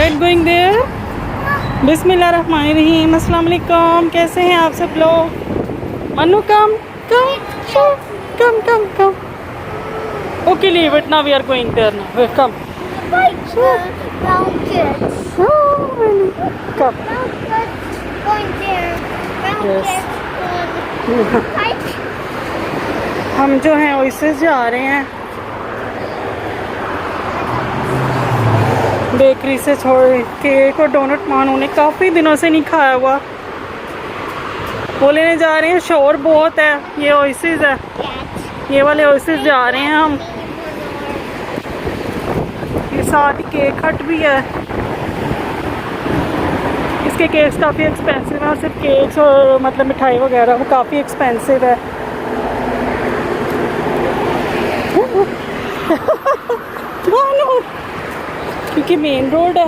Late going there. बिस्मिल्लाहिर्रहमानिर्रहीम। अस्सलाम वालेकुम। कैसे हैं आप सब लोग? Manu come come come come come. Okay leave it, now we are going there now. Come come. हम जो हैं ओएसिस जा रहे हैं, बेकरी से छोड़ केक और डोनट मानो ने काफ़ी दिनों से नहीं खाया हुआ, वो लेने जा रहे हैं। शोर बहुत है। ये ओएसिस है, ये वाले ओएसिस जा रहे हैं हम। ये साथ ही केक हट भी है। इसके केक्स काफ़ी एक्सपेंसिव हैं, और सिर्फ केक्स और मतलब मिठाई वगैरह वो काफ़ी एक्सपेंसिव है। क्योंकि मेन रोड है।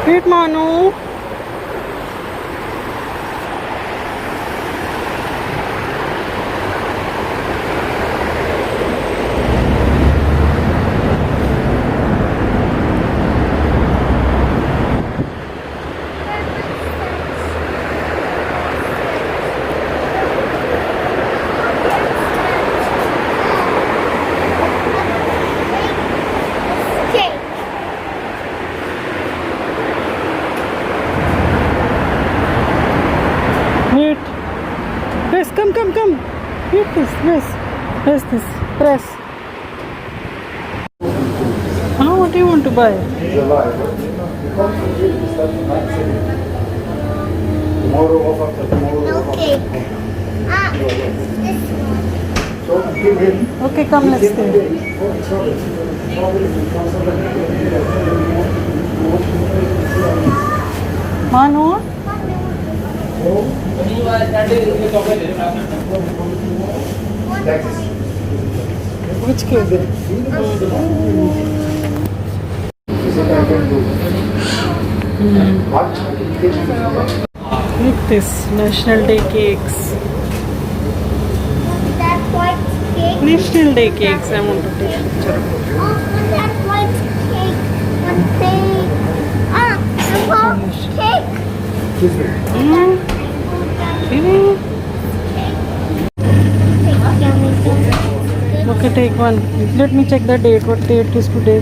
वेट मानो। Press, come. Hit this, press this, press. What do you want to buy? Milkcake. This one. Okay, come, let's do it. Manu? Which cake? Look this, National Day cakes. That white cake. National Day cakes, I want to take a picture. That white cake. One thing. The whole cake. Okay, take one. Let me check the date. What date is today?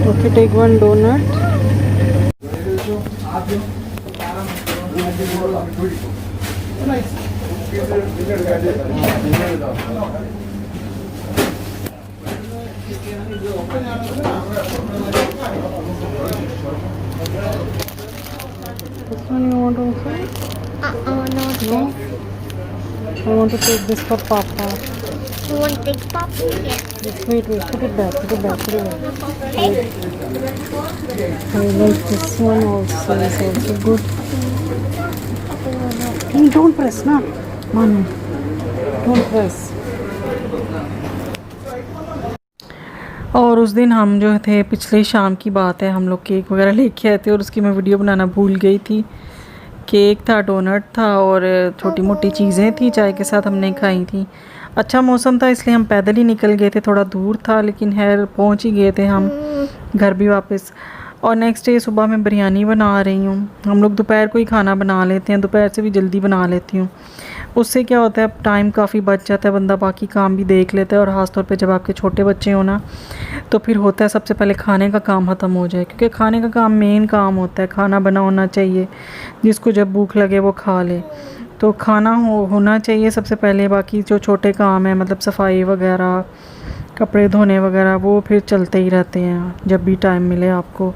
Okay, take one donut. This one you want also? No. I want to take this for Papa. You want big pop? Yeah. Wait, put it back. Okay. I like this one also. It's also good. Don't press, na. Manu. Don't press. और उस दिन हम जो थे, पिछले शाम की बात है, हम लोग केक वगैरह लेके आए थे और उसकी मैं वीडियो बनाना भूल गई थी। केक था, डोनट था और छोटी मोटी चीज़ें थी, चाय के साथ हमने खाई थी। अच्छा मौसम था इसलिए हम पैदल ही निकल गए थे, थोड़ा दूर था लेकिन खैर पहुंच ही गए थे हम घर भी वापस। और नेक्स्ट डे सुबह मैं बिरयानी बना रही हूँ। हम लोग दोपहर को ही खाना बना लेते हैं, दोपहर से भी जल्दी बना लेती हूँ। उससे क्या होता है, टाइम काफ़ी बच जाता है, बंदा बाकी काम भी देख लेता है। और ख़ास तौर पे जब आपके छोटे बच्चे हो ना, तो फिर होता है सबसे पहले खाने का काम ख़त्म हो जाए, क्योंकि खाने का काम मेन काम होता है। खाना बना होना चाहिए, जिसको जब भूख लगे वो खा ले। तो खाना होना चाहिए सबसे पहले, बाकी जो छोटे काम है मतलब सफाई वगैरह, कपड़े धोने वगैरह, वो फिर चलते ही रहते हैं जब भी टाइम मिले आपको,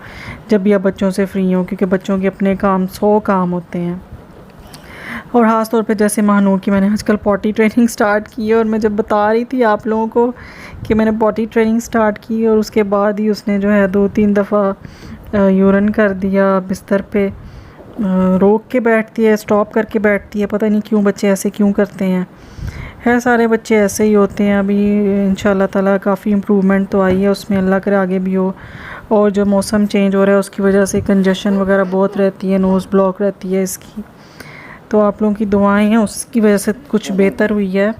जब भी आप बच्चों से फ्री हो, क्योंकि बच्चों के अपने काम 100 काम होते हैं। और ख़ास तौर पे जैसे महानूर की मैंने आजकल पॉटी ट्रेनिंग स्टार्ट की है, और मैं जब बता रही थी आप लोगों को कि मैंने पॉटी ट्रेनिंग स्टार्ट की और उसके बाद ही उसने जो है 2-3 दफ़ा यूरिन कर दिया बिस्तर पे, रोक के बैठती है, स्टॉप करके बैठती है, पता नहीं क्यों बच्चे ऐसे क्यों करते हैं। है सारे बच्चे ऐसे ही होते हैं। अभी इंशाल्लाह ताला काफ़ी इम्प्रूवमेंट तो आई है उसमें, अल्लाह करे आगे भी हो। और जो मौसम चेंज हो रहा है उसकी वजह से कंजेशन वगैरह बहुत रहती है, नोज़ ब्लॉक रहती है इसकी। तो आप लोगों की दुआएं हैं उसकी वजह से कुछ बेहतर हुई है।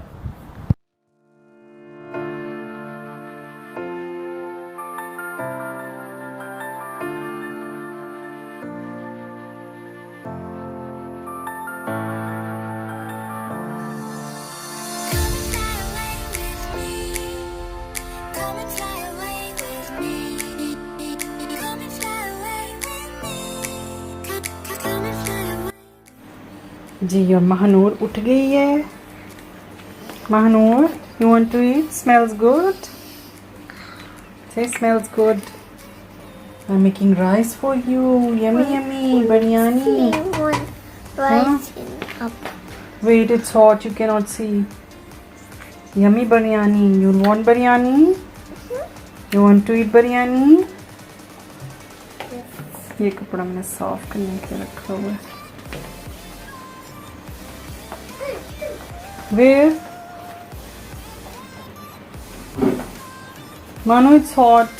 जी और महानूर उठ गई है। Mahanoor, you want to eat? Smells good? Say smells good. I am making rice for you. Yummy yummy biryani. Rising up. Wait, it's hot, you cannot see. Yummy biryani. You want biryani? You want to eat biryani? ये कपड़ा मैंने साफ करने के लिए रखा हुआ है। Where? Manu, it's hot.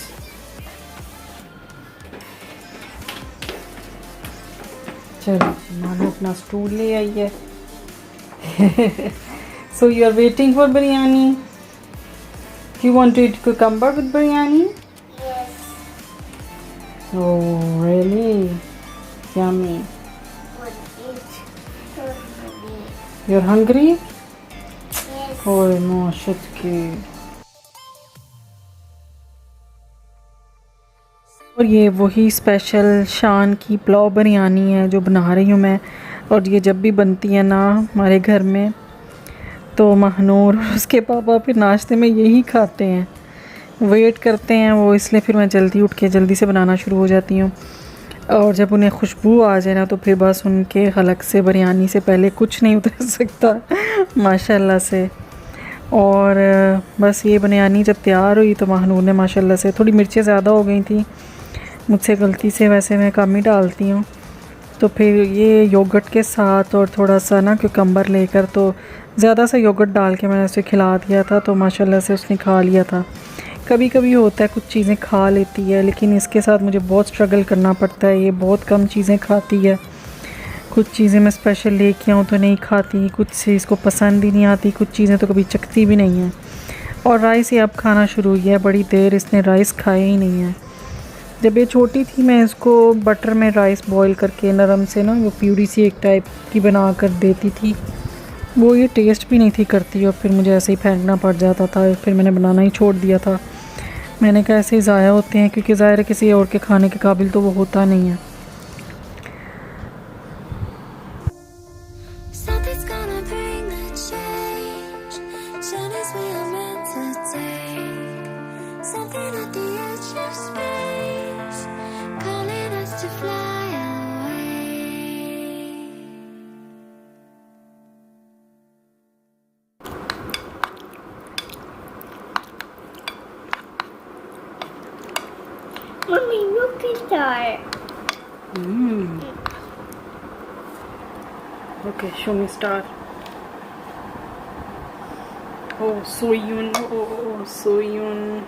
चलो मानो अपना स्टूल ले आई है। So you are waiting for biryani? You want to eat cucumber with biryani? Yes. Oh really? Yummy. Would eat totally. You're hungry? Yes. Oh no, shit की। और ये वही special शान की पुलाव बिरयानी है जो बना रही हूँ मैं। और ये जब भी बनती है ना हमारे घर में तो महानूर और उसके पापा फिर नाश्ते में यही खाते हैं, वेट करते हैं वो, इसलिए फिर मैं जल्दी उठ के जल्दी से बनाना शुरू हो जाती हूँ। और जब उन्हें खुशबू आ जाए ना तो फिर बस उनके हलक से बिरयानी से पहले कुछ नहीं उतर सकता माशाल्लाह से। और बस ये बिरयानी जब तैयार हुई तो महानूर ने माशाल्लाह से, थोड़ी मिर्चें ज़्यादा हो गई थी मुझसे गलती से, वैसे मैं कम ही डालती हूँ। तो फिर ये योगर्ट के साथ और थोड़ा सा ना क्यूकम्बर लेकर तो ज़्यादा सा योगर्ट डाल के मैंने उसे खिला दिया था, तो माशाल्लाह से उसने खा लिया था। कभी कभी होता है कुछ चीज़ें खा लेती है, लेकिन इसके साथ मुझे बहुत स्ट्रगल करना पड़ता है। ये बहुत कम चीज़ें खाती है, कुछ चीज़ें मैं स्पेशल लेके आऊँ तो नहीं खाती, कुछ से इसको पसंद ही नहीं आती, कुछ चीज़ें तो कभी चखती भी नहीं है। और राइस ये अब खाना शुरू हुई है, बड़ी देर इसने राइस खाया ही नहीं है। जब ये छोटी थी मैं इसको बटर में राइस बॉईल करके नरम से ना वो प्यूरी सी एक टाइप की बना कर देती थी, वो ये टेस्ट भी नहीं थी करती और फिर मुझे ऐसे ही फेंकना पड़ जाता था। फिर मैंने बनाना ही छोड़ दिया था। मैंने कहा ऐसे ही ज़ाया होते हैं, क्योंकि ज़ाहिर है किसी और के खाने के काबिल तो वो होता नहीं है। Mommy, look at that. Okay, show me star. Oh, Soyun. Oh, Soyun.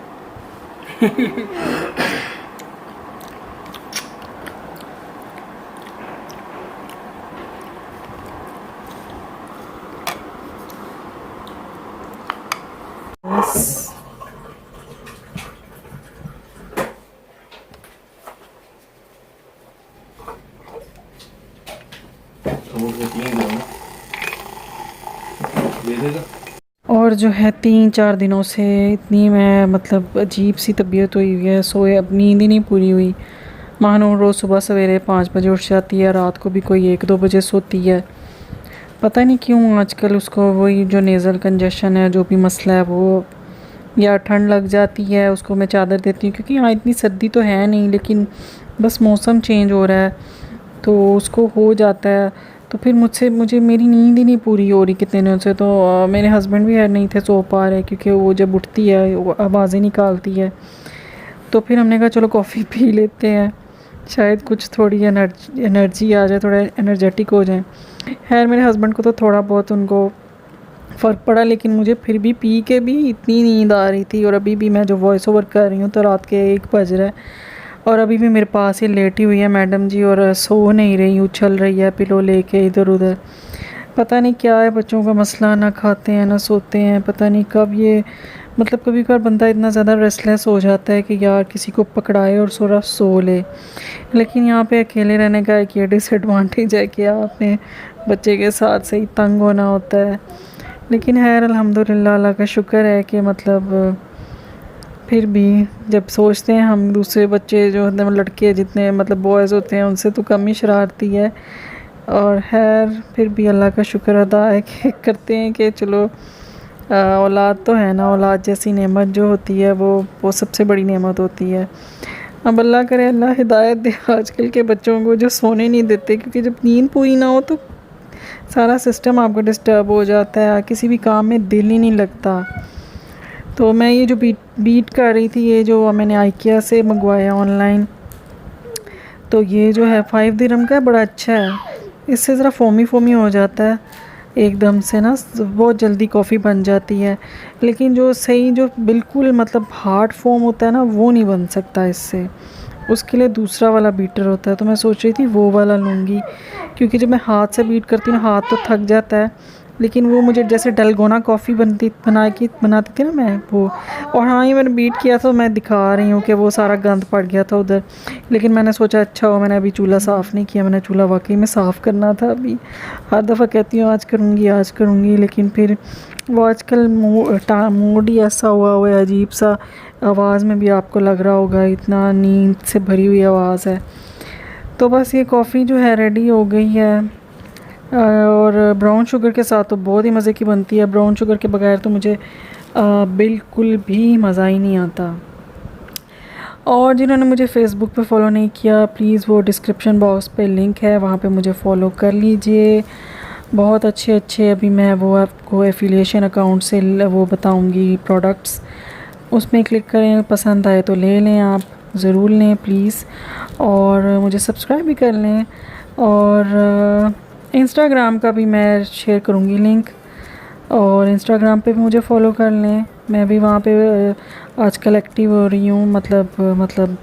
Yes. और जो है 3-4 दिनों से इतनी मैं मतलब अजीब सी तबीयत हुई है, सोए अब नींद ही नहीं पूरी हुई। महानूर रोज़ सुबह सवेरे 5 बजे उठ जाती है, रात को भी कोई 1-2 बजे सोती है। पता नहीं क्यों आजकल उसको वही जो नेज़ल कंजेशन है, जो भी मसला है वो, या ठंड लग जाती है। उसको मैं चादर देती हूँ क्योंकि यहाँ इतनी सर्दी तो है नहीं, लेकिन बस मौसम चेंज हो रहा है तो उसको हो जाता है। तो फिर मुझे मेरी नींद ही नहीं पूरी हो रही कितने दिनों से। तो मेरे हस्बैंड भी है नहीं थे सो पा रहे, क्योंकि वो जब उठती है वो आवाज़ें निकालती है। तो फिर हमने कहा चलो कॉफ़ी पी लेते हैं। शायद कुछ थोड़ी एनर्जी आ जाए, थोड़ा एनर्जेटिक हो जाए। खैर मेरे हस्बैंड को तो थोड़ा बहुत उनको फ़र्क पड़ा, लेकिन मुझे फिर भी पी के भी इतनी नींद आ रही थी। और अभी भी मैं जो वॉइस ओवर कर रही हूँ तो रात के 1 बज रहा है और अभी भी मेरे पास ही लेटी हुई है मैडम जी और सो नहीं रही, उछल रही है पिलो लेके इधर उधर। पता नहीं क्या है बच्चों का मसला, ना खाते हैं ना सोते हैं, पता नहीं कब ये मतलब कभी कभार बंदा इतना ज़्यादा रेस्टलेस हो जाता है कि यार किसी को पकड़ाए और थोड़ा सो ले। लेकिन यहाँ पे अकेले रहने का एक ये डिसएडवांटेज है कि आपने बच्चे के साथ से ही तंग होना होता है। लेकिन खैर अल्हम्दुलिल्लाह अल्लाह का शुक्र है कि मतलब फिर भी जब सोचते हैं हम दूसरे बच्चे जो होते हैं लड़के जितने मतलब बॉयज़ होते हैं उनसे तो कम ही शरारती है। और खैर फिर भी अल्लाह का शुक्र अदा है कि करते हैं कि चलो औलाद तो है ना, औलाद जैसी नेमत जो होती है वो सबसे बड़ी नेमत होती है। अब अल्लाह करे अल्लाह हिदायत दे आजकल के बच्चों को जो सोने नहीं देते, क्योंकि जब नींद पूरी ना हो तो सारा सिस्टम आपका डिस्टर्ब हो जाता है, किसी भी काम में दिल ही नहीं लगता। तो मैं ये जो बीट कर रही थी, ये जो मैंने आइकिया से मंगवाया ऑनलाइन, तो ये जो है 5 दिरहम का है, बड़ा अच्छा है। इससे ज़रा फोमी हो जाता है एकदम से ना, बहुत जल्दी कॉफ़ी बन जाती है। लेकिन जो सही जो बिल्कुल मतलब हार्ड फोम होता है ना, वो नहीं बन सकता इससे, उसके लिए दूसरा वाला बीटर होता है। तो मैं सोच रही थी वो वाला लूँगी, क्योंकि जब मैं हाथ से बीट करती हूँ हाथ तो थक जाता है, लेकिन वो मुझे जैसे डलगोना कॉफ़ी बनाती थी ना मैं वो। और हाँ, ये मैंने बीट किया था, मैं दिखा रही हूँ कि वो सारा गंद पड़ गया था उधर। लेकिन मैंने सोचा अच्छा हो मैंने अभी चूल्हा साफ़ नहीं किया, मैंने चूल्हा वाकई में साफ़ करना था। अभी हर दफ़ा कहती हूँ आज करूँगी, लेकिन फिर वो आजकल मूड ही ऐसा हुआ है अजीब सा। आवाज़ में भी आपको लग रहा होगा इतना नींद से भरी हुई आवाज़ है। तो बस ये कॉफ़ी जो है रेडी हो गई है और ब्राउन शुगर के साथ तो बहुत ही मज़े की बनती है। ब्राउन शुगर के बगैर तो मुझे बिल्कुल भी मज़ा ही नहीं आता। और जिन्होंने मुझे फ़ेसबुक पे फ़ॉलो नहीं किया, प्लीज़ वो डिस्क्रिप्शन बॉक्स पे लिंक है, वहाँ पे मुझे फ़ॉलो कर लीजिए। बहुत अच्छे अभी मैं वो आपको एफिलिएशन अकाउंट से वो बताऊँगी प्रोडक्ट्स, उसमें क्लिक करें, पसंद आए तो ले लें, आप ज़रूर लें प्लीज़। और मुझे सब्सक्राइब भी कर लें। और इंस्टाग्राम का भी मैं शेयर करूँगी लिंक, और इंस्टाग्राम पे भी मुझे फ़ॉलो कर लें। मैं भी वहाँ पे आजकल एक्टिव हो रही हूँ, मतलब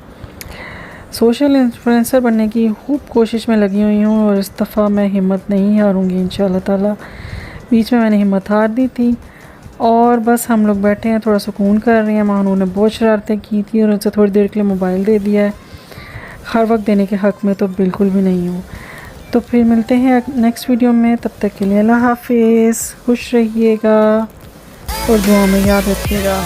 सोशल इन्फ्लुएंसर बनने की खूब कोशिश में लगी हुई हूँ। और इस दफ़ा मैं हिम्मत नहीं हारूँगी इंशाल्लाह ताला। बीच में मैंने हिम्मत हार दी थी और बस हम लोग बैठे हैं, थोड़ा सुकून कर रहे हैं। मानू ने बहुत शरारतें की थी और उनसे थोड़ी देर के लिए मोबाइल दे दिया है। हर वक्त देने के हक़ में तो बिल्कुल भी नहीं हूँ। तो फिर मिलते हैं नेक्स्ट वीडियो में, तब तक के लिए अल्लाह हाफिज़, खुश रहिएगा और दुआ में याद रखिएगा।